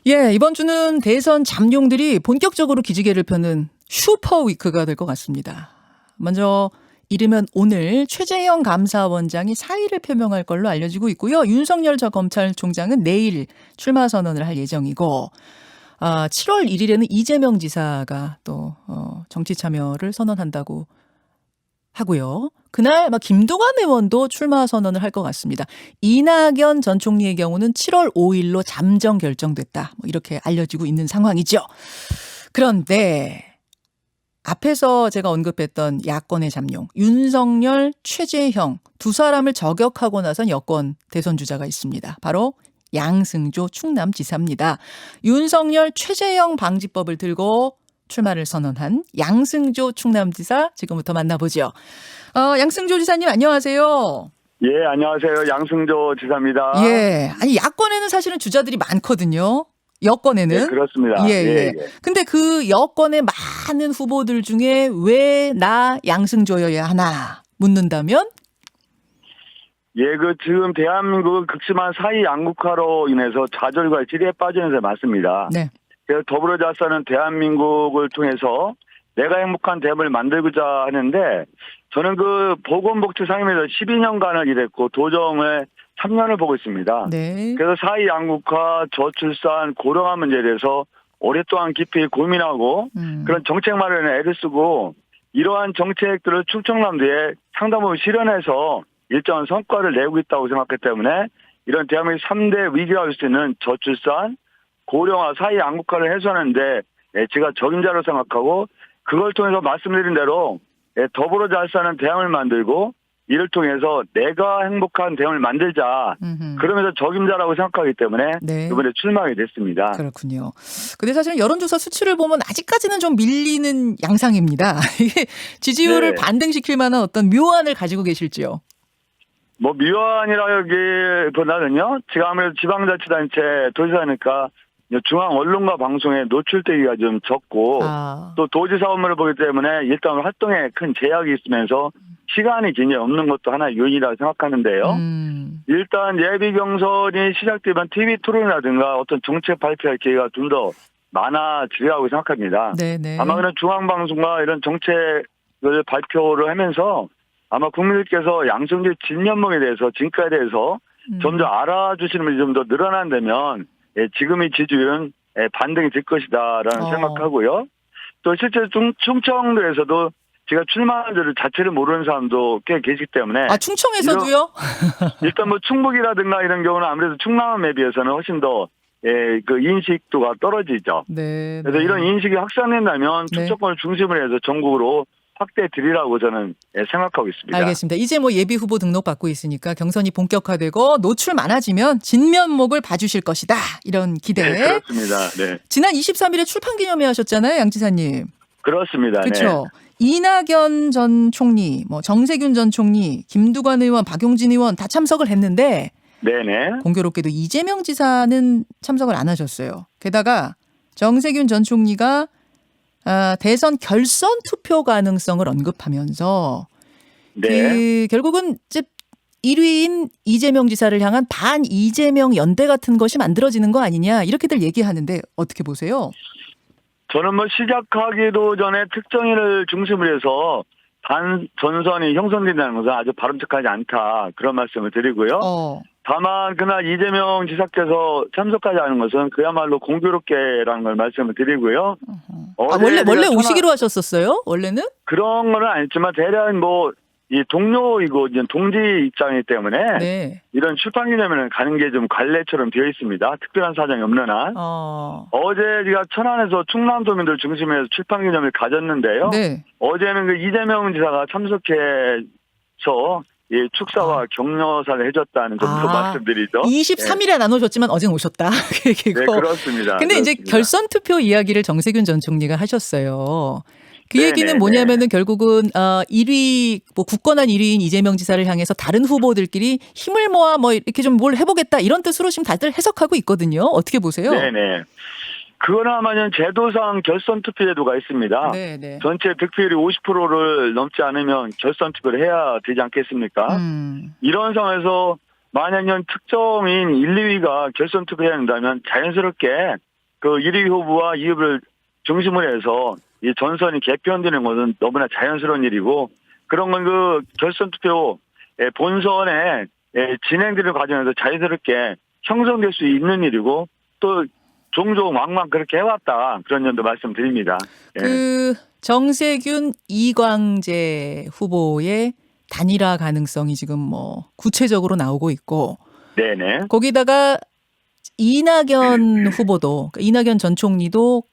예, 이번 주는 대선 잠룡들이 본격적으로 기지개를 펴는 슈퍼 위크가 될 것 같습니다. 먼저 이르면 오늘 최재형 감사원장이 사의를 표명할 걸로 알려지고 있고요. 윤석열 전 검찰총장은 내일 출마 선언을 할 예정이고 7월 1일에는 이재명 지사가 또 정치 참여를 선언한다고 하고요. 그날 김두관 의원도 출마 선언을 할 것 같습니다. 이낙연 전 총리의 경우는 7월 5일로 잠정 결정됐다. 이렇게 알려지고 있는 상황이죠. 그런데 앞에서 제가 언급했던 야권의 잠룡, 윤석열, 최재형 두 사람을 저격하고 나선 여권 대선 주자가 있습니다. 바로 양승조 충남지사입니다. 윤석열, 최재형 방지법을 들고 출마를 선언한 양승조 충남지사 지금부터 만나보죠. 양승조 지사님 안녕하세요. 예, 안녕하세요. 양승조 지사입니다. 예, 아니 야권에는 사실은 주자들이 많거든요. 여권에는. 예, 그렇습니다. 예. 근데 그 여권의 많은 후보들 중에 왜 나 양승조여야 하나 묻는다면? 예, 지금 대한민국은 극심한 사회 양극화로 인해서 좌절과 지리에 빠지면서 맞습니다. 네. 그래서 더불어 잘 사는 대한민국을 통해서 내가 행복한 대한민국을 만들고자 하는데, 저는 보건복지 상임위에서 12년간을 일했고 도정을 3년을 보고 있습니다. 네. 그래서 사회 양극화, 저출산, 고령화 문제에 대해서 오랫동안 깊이 고민하고 그런 정책 마련에 애를 쓰고, 이러한 정책들을 충청남도에 상당 부분 실현해서 일정한 성과를 내고 있다고 생각했기 때문에 이런 대한민국 3대 위기가 올 수 있는 저출산, 고령화, 사회 양극화를 해소하는데 제가 적임자로 생각하고, 그걸 통해서 말씀드린 대로 더불어 잘 사는 대한민국을 만들고 이를 통해서 내가 행복한 대한민국을 만들자. 그러면서 적임자라고 생각하기 때문에 네. 이번에 출마하게 됐습니다. 그렇군요. 근데 사실은 여론조사 수치를 보면 아직까지는 좀 밀리는 양상입니다. 이게 지지율을 네. 반등시킬 만한 어떤 묘안을 가지고 계실지요? 묘안이라기보다는요, 제가 아무래도 지방자치단체 도지사니까 중앙 언론과 방송에 노출되기가 좀 적고, 또 도지사 업무를 보기 때문에 일단 활동에 큰 제약이 있으면서 시간이 굉장히 없는 것도 하나의 요인이라고 생각하는데요. 일단 예비 경선이 시작되면 TV 토론이라든가 어떤 정책 발표할 기회가 좀 더 많아지리라고 생각합니다. 네네. 아마 그런 중앙방송과 이런 정책을 발표를 하면서 아마 국민들께서 양승조 진면목에 대해서, 진가에 대해서 좀 더 알아주시는 분이 좀 더 늘어난다면 지금의 지지율은 반등이 될 것이다라는 생각하고요. 또 실제 충청도에서도 제가 출마한 줄 자체를 모르는 사람도 꽤 계시기 때문에. 충청에서도요? 일단 충북이라든가 이런 경우는 아무래도 충남에 비해서는 훨씬 더 인식도가 떨어지죠. 네. 그래서 이런 인식이 확산된다면 충청권을 중심으로 해서 전국으로 확대해 드리라고 저는 생각하고 있습니다. 알겠습니다. 이제 예비 후보 등록 받고 있으니까 경선이 본격화되고 노출 많아지면 진면목을 봐주실 것이다. 이런 기대. 네, 그렇습니다. 네. 지난 23일에 출판기념회 하셨잖아요, 양 지사님. 그렇습니다. 그렇죠. 네. 이낙연 전 총리, 정세균 전 총리, 김두관 의원, 박용진 의원 다 참석을 했는데, 네네. 공교롭게도 이재명 지사는 참석을 안 하셨어요. 게다가 정세균 전 총리가 대선 결선 투표 가능성을 언급하면서 결국은 1위인 이재명 지사를 향한 반 이재명 연대 같은 것이 만들어지는 거 아니냐 이렇게들 얘기하는데 어떻게 보세요? 저는 시작하기도 전에 특정인을 중심으로 해서 반 전선이 형성된다는 것은 아주 바람직하지 않다, 그런 말씀을 드리고요. 다만 그날 이재명 지사께서 참석하지 않은 것은 그야말로 공교롭게라는 걸 말씀을 드리고요. 원래 오시기로 하셨었어요? 원래는? 그런 건 아니지만 대략 이 동료이고 이제 동지 입장이기 때문에 이런 출판기념회는 가는 게 좀 관례처럼 되어 있습니다. 특별한 사정이 없는 한. 어제 제가 천안에서 충남도민들 중심으로 출판기념회를 가졌는데요. 어제는 이재명 지사가 참석해서 축사와 격려사를 해줬다는 점도 말씀드리죠. 23일에 나누셨지만 어제는 오셨다. 그 얘기고. 네, 그렇습니다. 근데 이제 결선 투표 이야기를 정세균 전 총리가 하셨어요. 그 얘기는 뭐냐면은 결국은 1위 굳건한 1위인 이재명 지사를 향해서 다른 후보들끼리 힘을 모아 이렇게 좀 뭘 해보겠다 이런 뜻으로 지금 다들 해석하고 있거든요. 어떻게 보세요? 네네. 그거는 아마 결선 투표 제도가 있습니다. 전체 득표율이 50%를 넘지 않으면 결선 투표를 해야 되지 않겠습니까? 이런 상황에서 만약 이런 특정인 1, 2위가 결선 투표해야 한다면 자연스럽게 그 1위 후보와 2위를 중심으로 해서 이 전선이 개편되는 것은 너무나 자연스러운 일이고, 그런 건 그 결선 투표 본선에 진행되는 과정에서 자연스럽게 형성될 수 있는 일이고, 또 종종 왕왕 그렇게 해왔다, 그런 점도 말씀드립니다. 예. 그 정세균 이광재 후보의 단일화 가능성이 지금 뭐 구체적으로 나오고 있고, 네네. 거기다가 이낙연 후보도, 그러니까 이낙연 전 총리도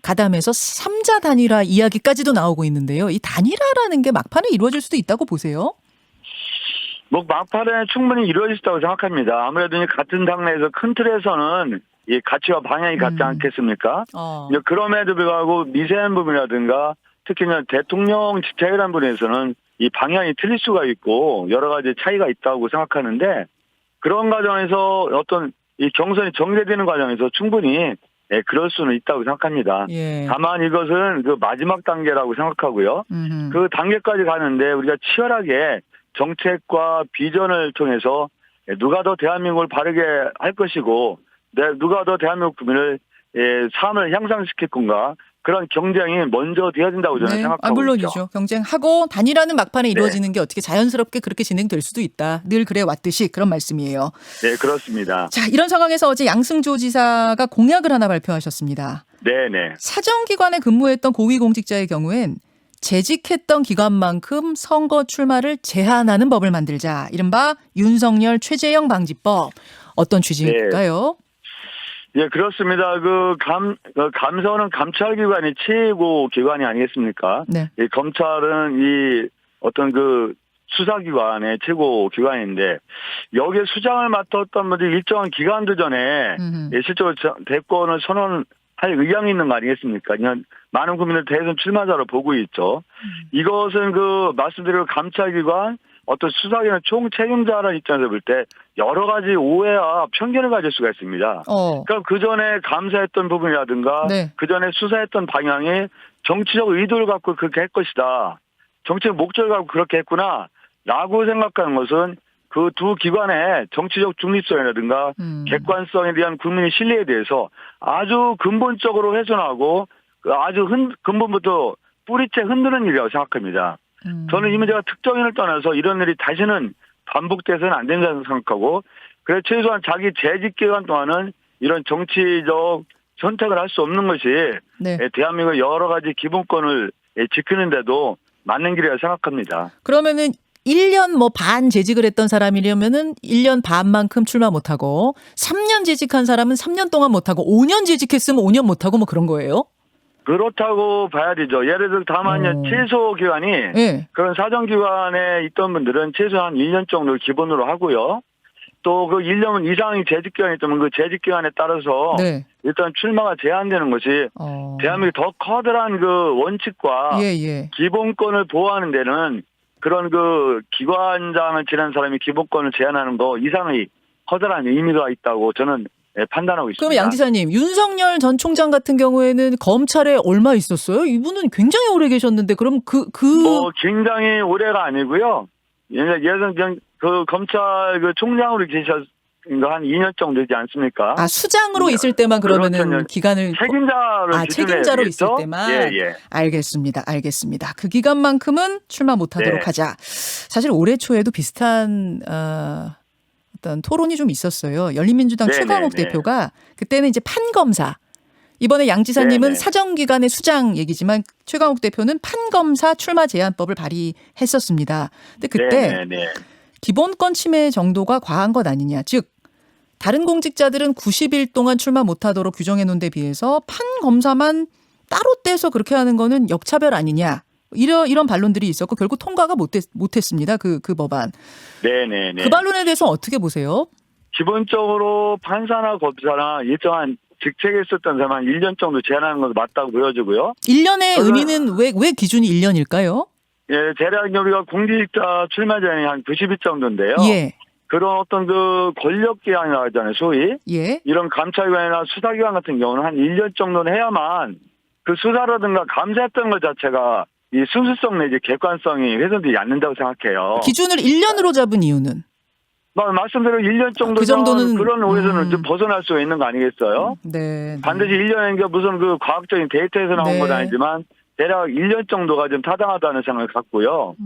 가담해서 3자 단일화 이야기까지도 나오고 있는데요. 이 단일화라는 게 막판에 이루어질 수도 있다고 보세요? 뭐 막판에 충분히 이루어질 수 있다고 생각합니다. 아무래도 같은 당내에서 큰 틀에서는 이 가치와 방향이 같지 않겠습니까? 이제 그럼에도 불구하고 미세한 부분이라든가 특히 대통령 직책이라는 부분에서는 이 방향이 틀릴 수가 있고 여러 가지 차이가 있다고 생각하는데, 그런 과정에서 어떤 이 경선이 정제되는 과정에서 충분히 그럴 수는 있다고 생각합니다. 예. 다만 이것은 그 마지막 단계라고 생각하고요. 그 단계까지 가는데 우리가 치열하게 정책과 비전을 통해서 누가 더 대한민국을 바르게 할 것이고 누가 더 대한민국 국민을 삶을 향상시킬 건가, 그런 경쟁이 먼저 되어진다고 저는 생각하고 물론이죠. 있죠. 경쟁하고 단일화는 막판에 이루어지는 게 어떻게 자연스럽게 그렇게 진행될 수도 있다. 늘 그래 왔듯이 그런 말씀이에요. 네, 그렇습니다. 자, 이런 상황에서 어제 양승조 지사가 공약을 하나 발표하셨습니다. 네네. 사정기관에 근무했던 고위공직자의 경우엔 재직했던 기간만큼 선거 출마를 제한하는 법을 만들자. 이른바 윤석열 최재형 방지법. 어떤 취지일까요? 예, 그렇습니다. 감사원은 감찰기관이 최고 기관이 아니겠습니까? 네. 이 검찰은 이 어떤 수사기관의 최고 기관인데, 여기에 수장을 맡았던 분들이 일정한 기간도 전에 실제로 대권을 선언할 의향이 있는 거 아니겠습니까? 많은 국민들 대선 출마자로 보고 있죠. 이것은 말씀드린 감찰기관, 어떤 수사기관 총책임자라는 입장에서 볼 때 여러 가지 오해와 편견을 가질 수가 있습니다. 그러니까 그 전에 감사했던 부분이라든가 그 전에 수사했던 방향이 정치적 의도를 갖고 그렇게 할 것이다, 정치적 목적을 갖고 그렇게 했구나 라고 생각하는 것은 그 두 기관의 정치적 중립성이라든가 객관성에 대한 국민의 신뢰에 대해서 아주 근본적으로 훼손하고 아주 근본부터 뿌리째 흔드는 일이라고 생각합니다. 저는 이 문제가 특정인을 떠나서 이런 일이 다시는 반복돼서는 안 된다고 생각하고, 그래서 최소한 자기 재직 기간 동안은 이런 정치적 선택을 할 수 없는 것이 대한민국 여러 가지 기본권을 지키는데도 맞는 길이라고 생각합니다. 그러면은 1년 반 재직을 했던 사람이려면은 1년 반만큼 출마 못하고, 3년 재직한 사람은 3년 동안 못하고, 5년 재직했으면 5년 못하고 뭐 그런 거예요? 그렇다고 봐야 되죠. 예를 들어 다만 최소 기간이 그런 사정기관에 있던 분들은 최소한 1년 정도를 기본으로 하고요. 또 그 1년 이상의 재직기간이 있다면 그 재직기간에 따라서 일단 출마가 제한되는 것이 대한민국의 더 커다란 원칙과 기본권을 보호하는 데는 그런 기관장을 지낸 사람이 기본권을 제한하는 거 이상의 커다란 의미가 있다고 저는 판단하고 있습니다. 그럼 양 지사님, 윤석열 전 총장 같은 경우에는 검찰에 얼마 있었어요? 이분은 굉장히 오래 계셨는데, 그럼 굉장히 오래가 아니고요. 예전 검찰 총장으로 계셨 한 2년 정도 되지 않습니까? 수장으로 있을 때만 그러면은 기간을 책임자로 있을 때만. 알겠습니다. 그 기간만큼은 출마 못하도록 하자. 사실 올해 초에도 비슷한 어떤 토론이 좀 있었어요. 열린민주당 최강욱 대표가 그때는 이제 판검사. 이번에 양 지사님은 사정기관의 수장 얘기지만 최강욱 대표는 판검사 출마 제한법을 발의했었습니다. 근데 그때 기본권 침해 정도가 과한 것 아니냐. 즉 다른 공직자들은 90일 동안 출마 못하도록 규정해 놓은 데 비해서 판검사만 따로 떼서 그렇게 하는 거는 역차별 아니냐. 이런 반론들이 있었고 결국 통과가 못했습니다. 그 법안. 그 반론에 대해서 어떻게 보세요? 기본적으로 판사나 검사나 일정한 직책에 있었던 사람은 1년 정도 제한하는 것도 맞다고 보여지고요. 1년의 의미는 왜 기준이 1년일까요? 대략 우리가 공직자 출마 제한이 한 90일 정도인데요. 그런 어떤 권력기관이라고 하잖아요, 소위. 이런 감찰기관이나 수사기관 같은 경우는 한 1년 정도는 해야만 그 수사라든가 감사했던 것 자체가 이 순수성 내지 객관성이 훼손되지 않는다고 생각해요. 기준을 1년으로 잡은 이유는? 말씀대로 1년 정도 그 정도는 그런 오해에서는 좀 벗어날 수 있는 거 아니겠어요? 네. 반드시 1년인 게 무슨 그 과학적인 데이터에서 나온 네. 건 아니지만 대략 1년 정도가 좀 타당하다는 생각을 갖고요.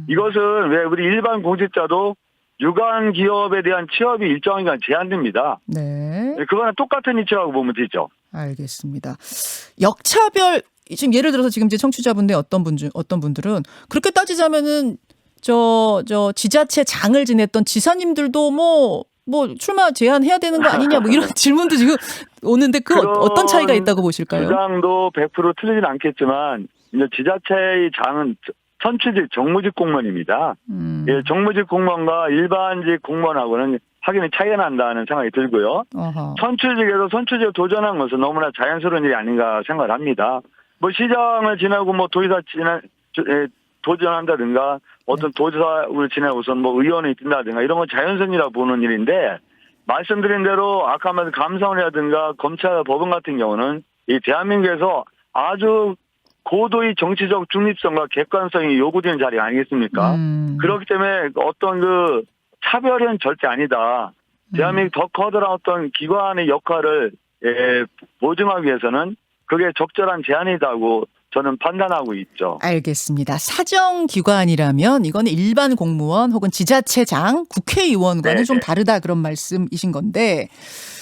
이것은 왜 우리 일반 공직자도 유관 기업에 대한 취업이 일정 기간 제한됩니다. 네. 그거는 똑같은 이치라고 보면 되죠. 알겠습니다. 역차별 지금 예를 들어서 지금 이제 청취자분들 어떤 분들은 그렇게 따지자면은 저 지자체 장을 지냈던 지사님들도 뭐 출마 제한해야 되는 거 아니냐 뭐 이런 질문도 지금 오는데 그 어떤 차이가 있다고 보실까요? 주장도 100% 틀리진 않겠지만 이제 지자체의 장은 선출직 정무직 공무원입니다. 예, 정무직 공무원과 일반직 공무원하고는 확연히 차이가 난다는 생각이 들고요. 선출직에서 선출직에 도전한 것은 너무나 자연스러운 일이 아닌가 생각을 합니다. 뭐 시장을 지나고 뭐 도지사 도전한다든가 어떤 도지사를 지내고선 뭐 의원이 뛴다든가 이런 건 자연스러운이라고 보는 일인데 말씀드린 대로 아까 말한 감사원이라든가 검찰 법원 같은 경우는 이 대한민국에서 아주 고도의 정치적 중립성과 객관성이 요구되는 자리 아니겠습니까? 그렇기 때문에 어떤 그 차별은 절대 아니다. 대한민국 더 커다란 어떤 기관의 역할을 보증하기 위해서는 그게 적절한 제한이다고 저는 판단하고 있죠. 알겠습니다. 사정기관이라면 이거는 일반 공무원 혹은 지자체장, 국회의원과는 좀 다르다 그런 말씀이신 건데.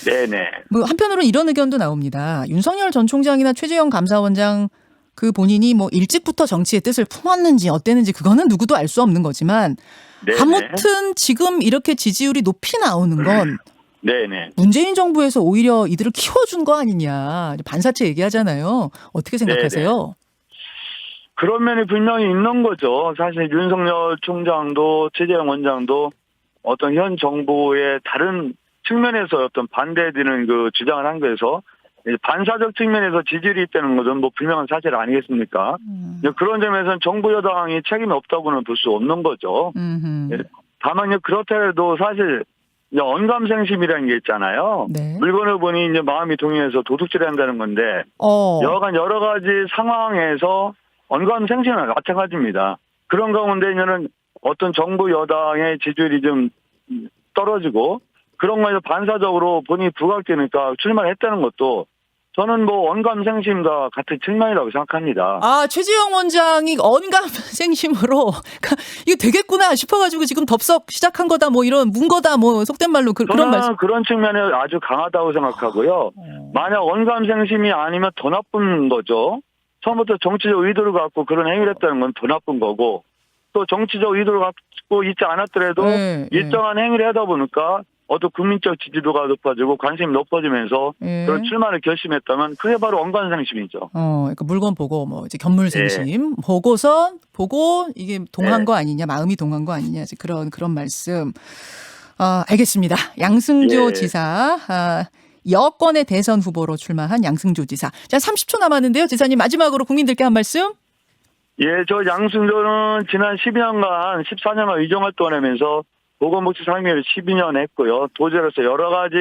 네네. 뭐 한편으로는 이런 의견도 나옵니다. 윤석열 전 총장이나 최재형 감사원장 그 본인이 뭐 일찍부터 정치의 뜻을 품었는지 어땠는지 그거는 누구도 알 수 없는 거지만 네네. 아무튼 지금 이렇게 지지율이 높이 나오는 건 네네. 문재인 정부에서 오히려 이들을 키워준 거 아니냐 반사체 얘기하잖아요. 어떻게 생각하세요? 네네. 그런 면이 분명히 있는 거죠. 사실 윤석열 총장도 최재형 원장도 어떤 현 정부의 다른 측면에서 어떤 반대되는 그 주장을 한 거에서 반사적 측면에서 지지율이 있다는 것은 뭐 분명한 사실 아니겠습니까? 그런 점에서는 정부 여당이 책임이 없다고는 볼 수 없는 거죠. 다만 그렇다 해도 사실 언감생심이라는 게 있잖아요. 네. 물건을 보니 이제 마음이 동요해서 도둑질을 한다는 건데 여러 가지 상황에서 언감생심은 마찬가지입니다. 그런 가운데는 어떤 정부 여당의 지지율이 좀 떨어지고 그런 거에서 반사적으로 본인이 부각되니까 출마를 했다는 것도 저는 뭐 언감생심과 같은 측면이라고 생각합니다. 아, 최재형 원장이 언감생심으로 이거 되겠구나 싶어가지고 지금 덥석 시작한 거다 뭐 이런 문 거다 뭐 속된 말로 그런 말씀. 그런 측면이 아주 강하다고 생각하고요. 만약 언감생심이 아니면 더 나쁜 거죠. 처음부터 정치적 의도를 갖고 그런 행위를 했다는 건 더 나쁜 거고 또 정치적 의도를 갖고 있지 않았더라도 일정한 행위를 하다 보니까 어떤 국민적 지지도가 높아지고 관심이 높아지면서 그런 출마를 결심했다면 그게 바로 언감생심이죠. 그러니까 물건 보고 뭐 이제 견물생심 보고 이게 동한 거 아니냐, 마음이 동한 거 아니냐 그런 말씀. 알겠습니다. 양승조 지사. 여권의 대선 후보로 출마한 양승조 지사. 자, 30초 남았는데요. 지사님 마지막으로 국민들께 한 말씀. 예, 저 양승조는 지난 12년간 14년간 의정활동을 하면서 보건복지 상임위를 12년 했고요. 도지사로서 여러 가지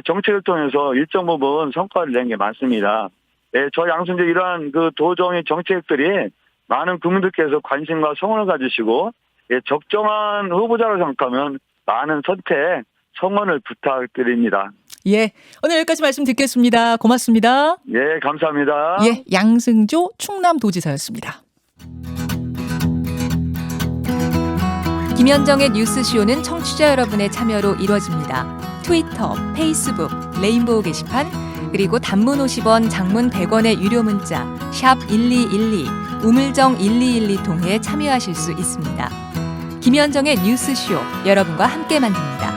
정책을 통해서 일정 부분 성과를 낸 게 많습니다. 예, 저 양승조 이러한 그 도정의 정책들이 많은 국민들께서 관심과 성원을 가지시고 적정한 후보자로 생각하면 많은 선택, 성원을 부탁드립니다. 예, 오늘 여기까지 말씀 듣겠습니다. 고맙습니다. 예, 감사합니다. 예, 양승조 충남도지사였습니다. 김현정의 뉴스쇼는 청취자 여러분의 참여로 이루어집니다. 트위터, 페이스북, 레인보우 게시판, 그리고 단문 50원, 장문 100원의 유료 문자 샵 1212, 우물정 1212 통해 참여하실 수 있습니다. 김현정의 뉴스쇼, 여러분과 함께 만듭니다.